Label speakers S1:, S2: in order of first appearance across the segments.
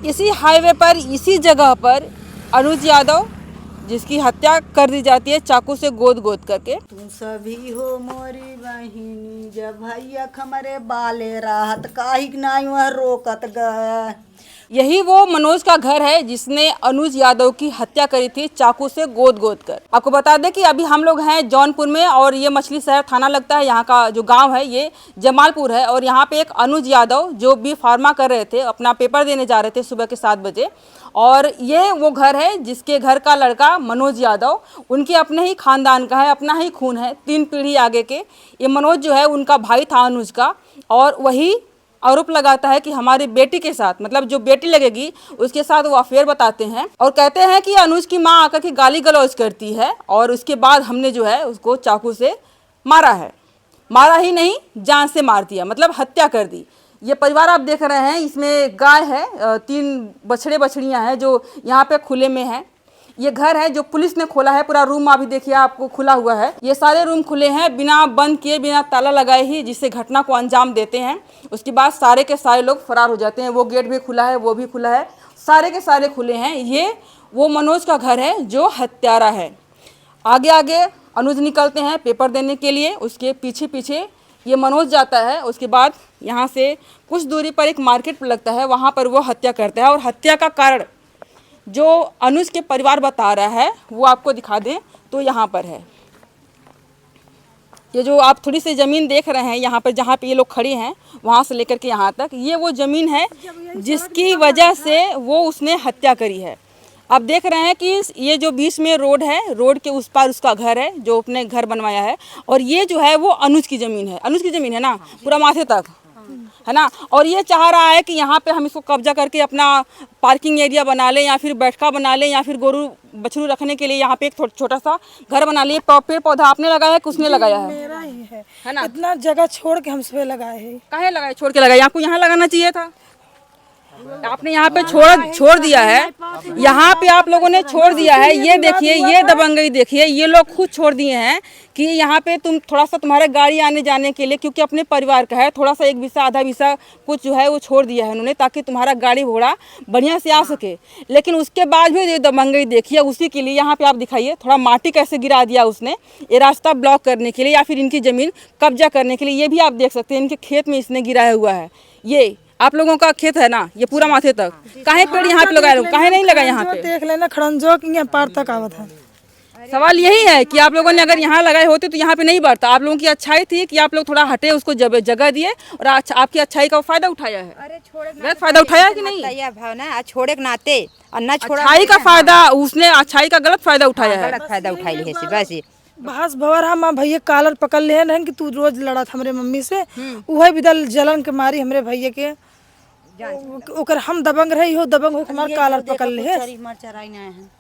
S1: इसी हाईवे पर इसी जगह पर अनुज यादव जिसकी हत्या कर दी जाती है चाकू से गोद गोद करके।
S2: तुम सभी हो मोरी बहिनी जब भैया हमारे बाले राहत काहिक नाई वह रोकत गए।
S1: यही वो मनोज का घर है जिसने अनुज यादव की हत्या करी थी चाकू से गोद गोद कर। आपको बता दें कि अभी हम लोग हैं जौनपुर में और ये मछली शहर थाना लगता है। यहाँ का जो गांव है ये जमालपुर है और यहाँ पे एक अनुज यादव जो बी फार्मा कर रहे थे, अपना पेपर देने जा रहे थे सुबह के 7 बजे। और ये वो घर है जिसके घर का लड़का मनोज यादव उनके अपने ही खानदान का है, अपना ही खून है, 3 पीढ़ी आगे के। ये मनोज जो है उनका भाई था अनुज का, और वही आरोप लगाता है कि हमारी बेटी के साथ, मतलब जो बेटी लगेगी उसके साथ वो अफेयर बताते हैं और कहते हैं कि अनुज की मां आकर के गाली गलौज करती है और उसके बाद हमने जो है उसको चाकू से मारा है। मारा ही नहीं, जान से मार दिया, मतलब हत्या कर दी। ये परिवार आप देख रहे हैं, इसमें गाय है, 3 बछड़े बछड़ियां हैं जो यहाँ पे खुले में है। ये घर है जो पुलिस ने खोला है, पूरा रूम अभी देखिए आपको खुला हुआ है। ये सारे रूम खुले हैं बिना बंद किए, बिना ताला लगाए ही, जिससे घटना को अंजाम देते हैं। उसके बाद सारे के सारे लोग फरार हो जाते हैं। वो गेट भी खुला है, वो भी खुला है, सारे के सारे खुले हैं। ये वो मनोज का घर है जो हत्यारा है। आगे आगे अनुज निकलते हैं पेपर देने के लिए, उसके पीछे पीछे ये मनोज जाता है। उसके बाद यहाँ से कुछ दूरी पर एक मार्केट लगता है, वहाँ पर वो हत्या करता है। और हत्या का कारण जो अनुज के परिवार बता रहा है वो आपको दिखा दें तो यहाँ पर है। ये जो आप थोड़ी सी ज़मीन देख रहे हैं यहाँ पर, जहाँ पे ये लोग खड़े हैं, वहाँ से लेकर के यहाँ तक, ये वो ज़मीन है जिसकी वजह से वो उसने हत्या करी है। आप देख रहे हैं कि ये जो बीच में रोड है, रोड के उस पार उसका घर है जो अपने घर बनवाया है, और ये जो है वो अनुज की ज़मीन है। अनुज की ज़मीन है ना, पूरा माथे तक है ना। और ये चाह रहा है कि यहाँ पे हम इसको कब्जा करके अपना पार्किंग एरिया बना लें, या फिर बैठका बना लें, या फिर गोरू बछरू रखने के लिए यहाँ पे एक छोटा सा घर बना लिए। पेड़ पौधा आपने लगाया है कि उसने लगाया है?
S3: मेरा ही है
S1: ना।
S3: इतना जगह छोड़ के हम सुबह लगाए हैं।
S1: काहे लगाए, छोड़ के लगाए? आपको यहाँ लगाना चाहिए था, आपने यहाँ पे छोड़ दिया है। यहाँ पे आप लोगों ने छोड़ दिया है। ये देखिए, ये दबंगई देखिए, ये लोग खुद छोड़ दिए हैं कि यहाँ पे तुम थोड़ा सा तुम्हारे गाड़ी आने जाने के लिए, क्योंकि अपने परिवार का है, थोड़ा सा 1 बीसा आधा बीसा कुछ जो है वो छोड़ दिया है उन्होंने, ताकि तुम्हारा गाड़ी घोड़ा बढ़िया से आ सके। लेकिन उसके बाद भी ये दबंगई देखिए, उसी के लिए यहाँ पे आप दिखाइए थोड़ा माटी कैसे गिरा दिया उसने, ये रास्ता ब्लॉक करने के लिए या फिर इनकी ज़मीन कब्जा करने के लिए। ये भी आप देख सकते हैं, इनके खेत में इसने गिराया हुआ है। ये आप लोगों का खेत है ना, ये पूरा माथे तक। काहे पेड़ यहाँ पे लगाए, काहे नहीं लगा यहाँ पे?
S3: देख लेना खड़ंजो कि यहाँ पार तक आवत है।
S1: सवाल यही है कि आप लोगों ने अगर यहाँ लगाए होते तो यहाँ पे नहीं बढ़ता। आप लोगों की अच्छाई थी कि आप लोग थोड़ा हटे, उसको जगह दिए और आपकी अच्छाई का फायदा उठाया है। गलत फायदा उठाया है कि नहीं?
S4: भावना छोड़े के नाते और ना छोड़ा
S1: अच्छाई का फायदा, उसने अच्छाई का गलत फायदा उठाया है।
S4: गलत फायदा उठाई है बस।
S3: बहस भवर हम भैया कॉलर पकड़ ले हैं कि तू रोज लड़ा था हमरे मम्मी से, वही बिदल जलन के मारी हमरे भैया के ओकर हम दबंग रही हो, दबंग हो हमार कॉलर पकड़ ले है।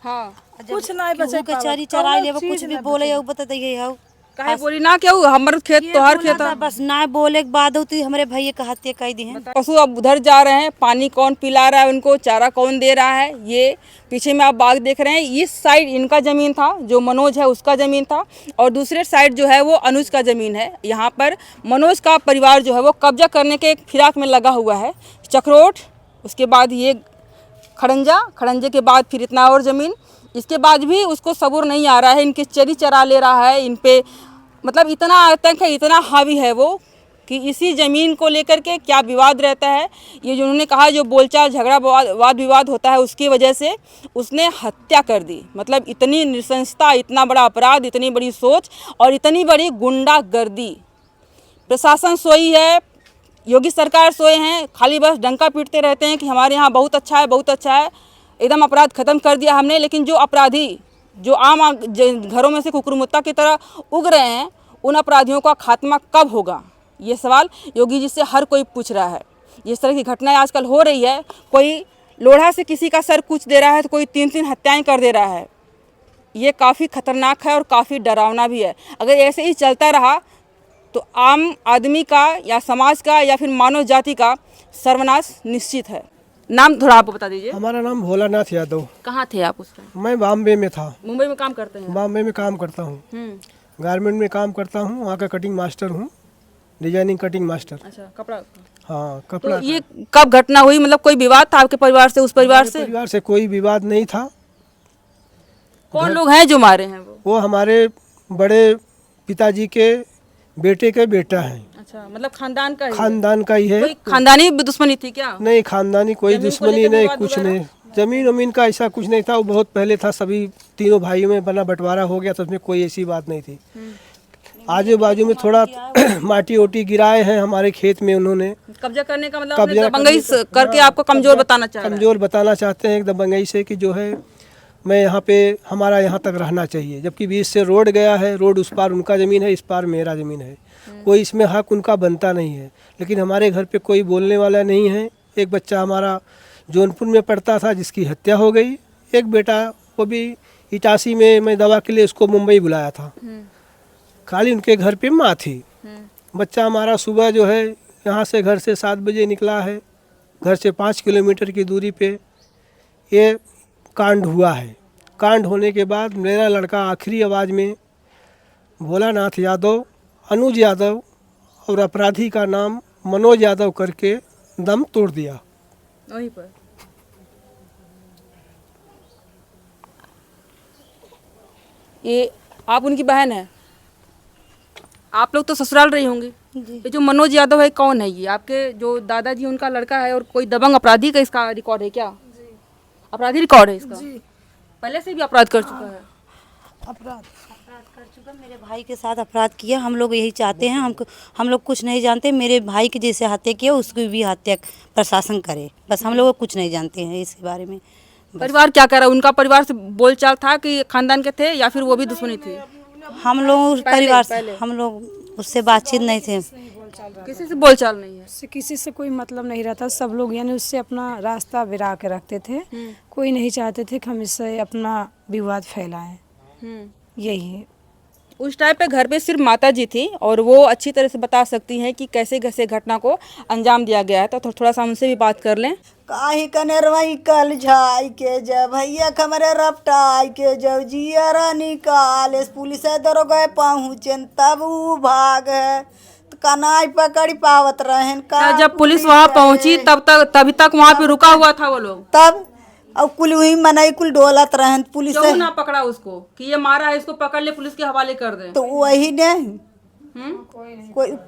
S1: हाँ,
S3: कुछ नहीं बचे
S4: के चरी चराई ले, कुछ भी बोले हो बता दे हो
S1: काहे बोली ना क्यों, हमर खेत तोहर खेत है।
S4: बस ना बोले के बाद तो हमारे भैया का हत्या कर दी है।
S1: पशु अब उधर जा रहे हैं, पानी कौन पिला रहा है उनको, चारा कौन दे रहा है? ये पीछे में आप बाग देख रहे हैं, इस साइड इनका ज़मीन था, जो मनोज है उसका ज़मीन था, और दूसरे साइड जो है वो अनुज का ज़मीन है। यहाँ पर मनोज का परिवार जो है वो कब्जा करने के एक फिराक में लगा हुआ है। चक्रोट, उसके बाद ये खड़ंजे के बाद फिर इतना और ज़मीन, इसके बाद भी उसको सबूर नहीं आ रहा है। इनके चरी चरा ले रहा है, इन पे मतलब इतना आतंक है, इतना हावी है वो कि इसी ज़मीन को लेकर के क्या विवाद रहता है। ये जो उन्होंने कहा जो बोलचाल झगड़ा वाद विवाद होता है उसकी वजह से उसने हत्या कर दी। मतलब इतनी नृशंसता, इतना बड़ा अपराध, इतनी बड़ी सोच और इतनी बड़ी गुंडागर्दी। प्रशासन सोई है, योगी सरकार सोए हैं, खाली बस डंका पीटते रहते हैं कि हमारे यहाँ बहुत अच्छा है, बहुत अच्छा है, एकदम अपराध ख़त्म कर दिया हमने। लेकिन जो अपराधी जो आम घरों में से कुकुरमुत्ता की तरह उग रहे हैं, उन अपराधियों का खात्मा कब होगा, ये सवाल योगी जी से हर कोई पूछ रहा है। इस तरह की घटनाएं आजकल हो रही है, कोई लोढ़ा से किसी का सर कूच दे रहा है तो कोई 3-3 हत्याएं कर दे रहा है। ये काफ़ी खतरनाक है और काफ़ी डरावना भी है। अगर ऐसे ही चलता रहा तो आम आदमी का या समाज का या फिर मानव जाति का सर्वनाश निश्चित है। नाम थोड़ा आप बता दीजिए।
S5: हमारा नाम भोलानाथ यादव।
S1: कहाँ थे आप उस टाइम?
S5: मैं बॉम्बे में था।
S1: मुंबई में काम करते हैं?
S5: बॉम्बे में काम करता हूँ, गारमेंट में काम करता हूँ, वहाँ का कटिंग मास्टर हूँ। Designing cutting master.
S1: अच्छा, कपड़ा।
S5: हाँ,
S1: तो
S5: कपड़ा।
S1: ये कब घटना हुई, मतलब कोई विवाद था आपके परिवार से, उस परिवार से?
S5: परिवार से कोई विवाद नहीं था।
S1: कौन लोग हैं जो मारे हैं वो?
S5: हमारे बड़े पिताजी के बेटे के बेटा हैं।
S1: अच्छा, मतलब खानदान का ही है?
S5: खानदान का ही है।
S1: कोई खानदानी दुश्मनी थी क्या?
S5: नहीं, खानदानी कोई
S1: जमीन को
S5: दुश्मनी
S1: लेकर
S5: नहीं,
S1: विवाद
S5: कुछ
S1: वगैरह?
S5: नहीं। जमीन वमीन का ऐसा कुछ नहीं था, वो बहुत पहले था। सभी तीनों भाइयों में बना बंटवारा हो गया, तो उसमें कोई ऐसी बात नहीं थी। आजू बाजू में थोड़ा माटी ओटी गिराए हैं हमारे खेत में उन्होंने।
S1: कब्जा करने का मतलब
S5: कब्जा
S1: आपने दबंगई करके आपको कमजोर बताना चाह रहा है?
S5: कमजोर बताना चाहते हैं एक दबंगई से कि जो है मैं यहाँ पे, हमारा यहाँ तक रहना चाहिए, जबकि बीच से रोड गया है। रोड उस पार उनका ज़मीन है, इस पार मेरा ज़मीन है। कोई इसमें हक उनका बनता नहीं है, लेकिन हमारे घर पे कोई बोलने वाला नहीं है। एक बच्चा हमारा जौनपुर में पढ़ता था जिसकी हत्या हो गई। एक बेटा वो भी इटासी में, मैं दवा के लिए उसको मुंबई बुलाया था। खाली उनके घर पे माँ थी। बच्चा हमारा सुबह जो है यहाँ से घर से 7 बजे निकला है, घर से 5 किलोमीटर की दूरी पे ये कांड हुआ है। कांड होने के बाद मेरा लड़का आखिरी आवाज़ में भोलानाथ यादव, अनुज यादव और अपराधी का नाम मनोज यादव करके दम तोड़ दिया
S1: वहीं पर। ये आप उनकी बहन है? आप लोग तो ससुराल रही होंगी। ये जो मनोज यादव है कौन है? ये आपके जो दादाजी उनका लड़का है, और कोई दबंग अपराधी का इसका रिकॉर्ड है क्या? अपराधी रिकॉर्ड है इसका? पहले से भी अपराध कर चुका है?
S3: अपराध
S4: कर चुका, मेरे भाई के साथ अपराध किया। हम लोग यही चाहते हैं, हम लोग कुछ नहीं जानते। मेरे भाई के जैसे हत्या किया, उसकी भी हत्या प्रशासन करे। बस हम लोग कुछ नहीं जानते हैं इसके बारे में।
S1: परिवार क्या कह रहा है? उनका परिवार से बोलचाल था कि खानदान के थे, या फिर वो भी दुश्मनी थी?
S4: हम लोग परिवार से, हम लोग उससे बातचीत नहीं थे।
S1: किसी से बोलचाल नहीं है?
S3: उससे किसी से कोई मतलब नहीं रहता। सब लोग यानी उससे अपना रास्ता बिरा के रखते थे। कोई नहीं चाहते थे कि हम इससे अपना विवाद फैलाएं। यही है।
S1: उस टाइम पे घर पे सिर्फ माता जी थी, और वो अच्छी तरह से बता सकती हैं कि कैसे कैसे घटना को अंजाम दिया गया है। तो थोड़ा सा उनसे भी बात कर लें।
S2: काहे कनेरवाई कल झाई के जब भैया खमरे रपटाई के जब जियरा निकाल पुलिस दरोगा पहुँचन तब ऊ भाग है, तो कनाई पकड़ी पावत रहन का।
S1: जब पुलिस वहाँ पहुंची तभी तक वहाँ पे रुका हुआ था वो लोग?
S2: तब और कुल वही मनई कुल डोलत रहन पुलिस।
S1: क्यों ना पकड़ा उसको कि ये मारा है, इसको पकड़ ले, पुलिस के हवाले कर दे?
S2: तो वही ने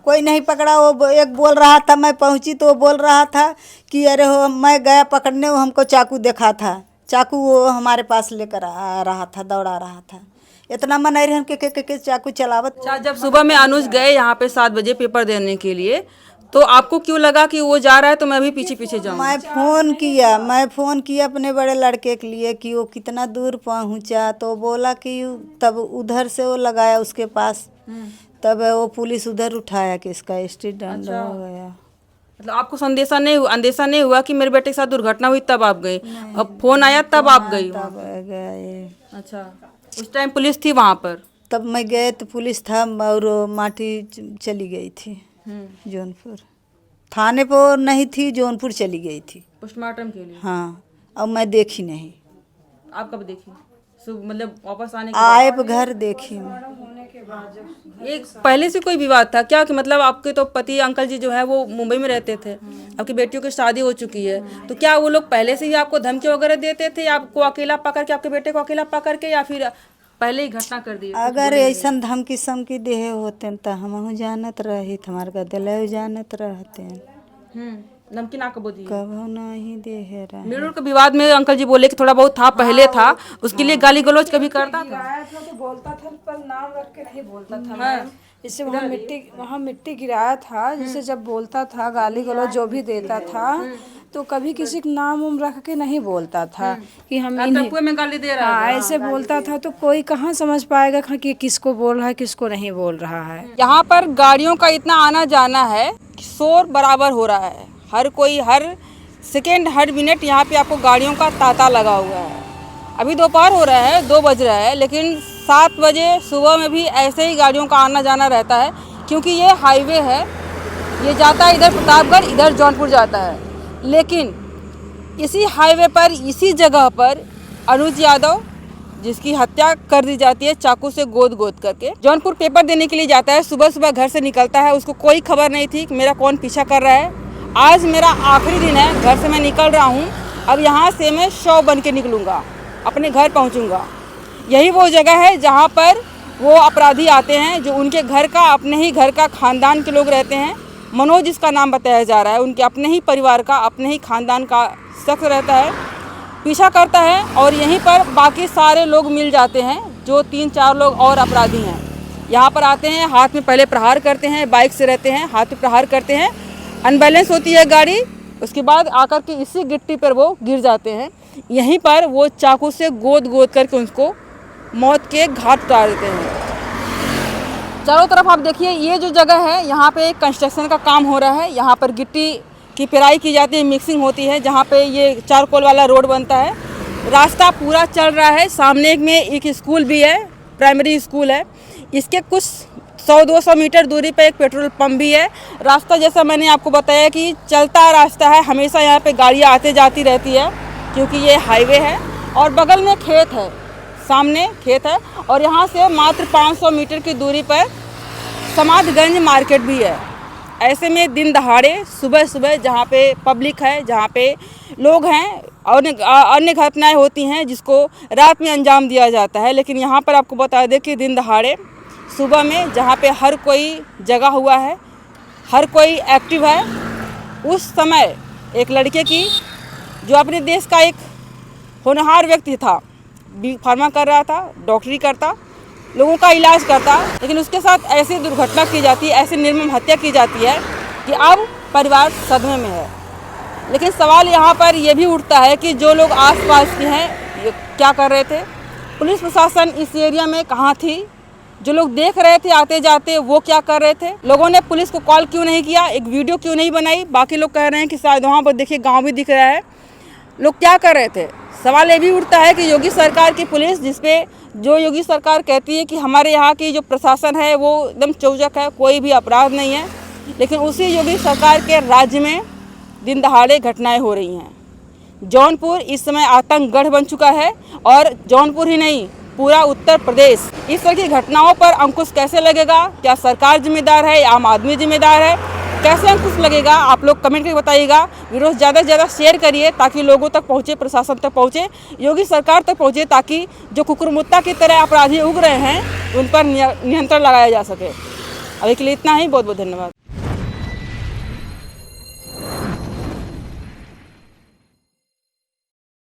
S2: कोई नहीं पकड़ा। वो एक बोल रहा था, मैं पहुंची तो वो बोल रहा था कि अरे हो मैं गया पकड़ने, वो हमको चाकू देखा था। चाकू वो हमारे पास लेकर आ रहा था, दौड़ा रहा था। इतना मनाई रहे के चाकू चलावत।
S1: अच्छा, जब सुबह में अनुज गए यहाँ पे 7 बजे पेपर देने के लिए, तो आपको क्यों लगा कि वो जा रहा है तो मैं भी पीछे पीछे जाऊँ?
S2: मैं फ़ोन किया अपने बड़े लड़के के लिए कि वो कितना दूर पहुंचा, तो बोला कि तब उधर से वो लगाया उसके पास, तब वो पुलिस उधर उठाया कि इसका एक्सीडेंट हो गया।
S1: मतलब आपको अंदेशा नहीं हुआ कि मेरे बेटे के साथ दुर्घटना हुई तब आप गए? अब फोन आया तब आप गई?
S2: तब गए।
S1: अच्छा, उस टाइम पुलिस थी वहाँ पर?
S2: तब मैं गए तो पुलिस था, और माटी चली गई थी जौनपुर थाने पर नहीं थी, जौनपुर चली गई थी
S1: पोस्टमार्टम के लिए।
S2: हाँ, अब मैं देखी नहीं।
S1: आप कब देखी? मतलब वापस आने
S2: आए घर देखी मैं।
S1: एक पहले से कोई विवाद था क्या? कि मतलब आपके तो पति अंकल जी जो है वो मुंबई में रहते थे, आपकी बेटियों की शादी हो चुकी है, तो क्या वो लोग पहले से ही आपको धमकी वगैरह देते थे, आपको अकेला पकड़ के, आपके बेटे को अकेला पकड़ के, या फिर पहले ही घटना कर दी?
S2: अगर ऐसा धमकी समकी देहे होते तो हम जानत रही, हमारे का दिल जानत रहते।
S1: धमकी ना कबो दी?
S2: कबो नहीं देहे रहे।
S1: मिलुर के विवाद में अंकल जी बोले कि थोड़ा बहुत था, पहले था, उसके लिए गाली गलौज कभी करता था?
S3: तो बोलता था पर नाम रख के नहीं बोलता था। जैसे वहाँ मिट्टी गिराया था, जैसे जब बोलता था गाली गलौज जो भी देता था, तो कभी किसी का नाम उम रख के नहीं बोलता था कि हम
S1: टप्पू में गाली दे रहा है।
S3: ऐसे बोलता था, तो कोई कहाँ समझ पाएगा कि किसको बोल रहा है किसको नहीं बोल रहा है।
S1: यहाँ पर गाड़ियों का इतना आना जाना है कि शोर बराबर हो रहा है। हर कोई हर सेकेंड हर मिनट यहाँ पे आपको गाड़ियों का तांता लगा हुआ है। अभी दोपहर हो रहा है, 2 बज रहा है, लेकिन 7 बजे सुबह में भी ऐसे ही गाड़ियों का आना जाना रहता है, क्योंकि ये हाईवे है, ये जाता है इधर प्रतापगढ़, इधर जौनपुर जाता है। लेकिन इसी हाईवे पर, इसी जगह पर अनुज यादव, जिसकी हत्या कर दी जाती है चाकू से गोद गोद करके। जौनपुर पेपर देने के लिए जाता है, सुबह सुबह घर से निकलता है, उसको कोई खबर नहीं थी कि मेरा कौन पीछा कर रहा है। आज मेरा आखिरी दिन है, घर से मैं निकल रहा हूँ, अब यहाँ से मैं शव बन के निकलूँगा, अपने घर पहुँचूँगा। यही वो जगह है जहाँ पर वो अपराधी आते हैं, जो उनके घर का, अपने ही घर का, खानदान के लोग रहते हैं। मनोज जिसका नाम बताया जा रहा है, उनके अपने ही परिवार का, अपने ही खानदान का शख्स रहता है, पीछा करता है और यहीं पर बाकी सारे लोग मिल जाते हैं, जो 3-4 लोग और अपराधी हैं। यहाँ पर आते हैं, हाथ में पहले प्रहार करते हैं, बाइक से रहते हैं, हाथ में प्रहार करते हैं, अनबैलेंस होती है गाड़ी, उसके बाद आकर के इसी गिट्टी पर वो गिर जाते हैं। यहीं पर वो चाकू से गोद गोद करके उसको मौत के घाट उतार देते हैं। चारों तरफ आप देखिए, ये जो जगह है, यहाँ पे कंस्ट्रक्शन का काम हो रहा है। यहाँ पर गिट्टी की पेराई की जाती है, मिक्सिंग होती है, जहाँ पे ये चारकोल वाला रोड बनता है। रास्ता पूरा चल रहा है, सामने में एक स्कूल भी है, प्राइमरी स्कूल है। इसके कुछ 100-200 मीटर दूरी पे एक पेट्रोल पंप भी है। रास्ता जैसा मैंने आपको बताया कि चलता रास्ता है, हमेशा यहाँ पे गाड़ियाँ आते जाती रहती है, क्योंकि ये हाईवे है और बगल में खेत है, सामने खेत है और यहाँ से मात्र 500 मीटर की दूरी पर समाधगंज मार्केट भी है। ऐसे में दिन दहाड़े सुबह सुबह जहाँ पे पब्लिक है, जहाँ पे लोग हैं, अन्य घटनाएं होती हैं जिसको रात में अंजाम दिया जाता है। लेकिन यहाँ पर आपको बता दें कि दिन दहाड़े सुबह में जहाँ पे हर कोई जगा हुआ है, हर कोई एक्टिव है, उस समय एक लड़के की, जो अपने देश का एक होनहार व्यक्ति था, बी फार्मा कर रहा था, डॉक्टरी करता, लोगों का इलाज करता, लेकिन उसके साथ ऐसी दुर्घटना की जाती है, ऐसी निर्मम हत्या की जाती है कि अब परिवार सदमे में है। लेकिन सवाल यहाँ पर यह भी उठता है कि जो लोग आसपास के हैं, ये क्या कर रहे थे? पुलिस प्रशासन इस एरिया में कहाँ थी? जो लोग देख रहे थे आते जाते, वो क्या कर रहे थे? लोगों ने पुलिस को कॉल क्यों नहीं किया? एक वीडियो क्यों नहीं बनाई? बाकी लोग कह रहे हैं कि शायद वहाँ पर देखिए गाँव भी दिख रहा है। लोग क्या कर रहे थे? सवाल ये भी उठता है कि योगी सरकार की पुलिस, जिसपे जो योगी सरकार कहती है कि हमारे यहाँ की जो प्रशासन है वो एकदम चौचक है, कोई भी अपराध नहीं है, लेकिन उसी योगी सरकार के राज्य में दिन दहाड़े घटनाएं हो रही हैं। जौनपुर इस समय आतंकगढ़ बन चुका है और जौनपुर ही नहीं, पूरा उत्तर प्रदेश। इस तरह की घटनाओं पर अंकुश कैसे लगेगा? क्या सरकार जिम्मेदार है या आम आदमी जिम्मेदार है? कैसे अंकुश लगेगा? आप लोग कमेंट करके बताइएगा। वीडियो ज़्यादा से ज़्यादा शेयर करिए ताकि लोगों तक पहुँचे, प्रशासन तक पहुँचे, योगी सरकार तक पहुँचे, ताकि जो कुकुरमुत्ता की तरह अपराधी उग रहे हैं उन पर नियंत्रण लगाया जा सके। अभी के लिए इतना ही, बहुत बहुत धन्यवाद।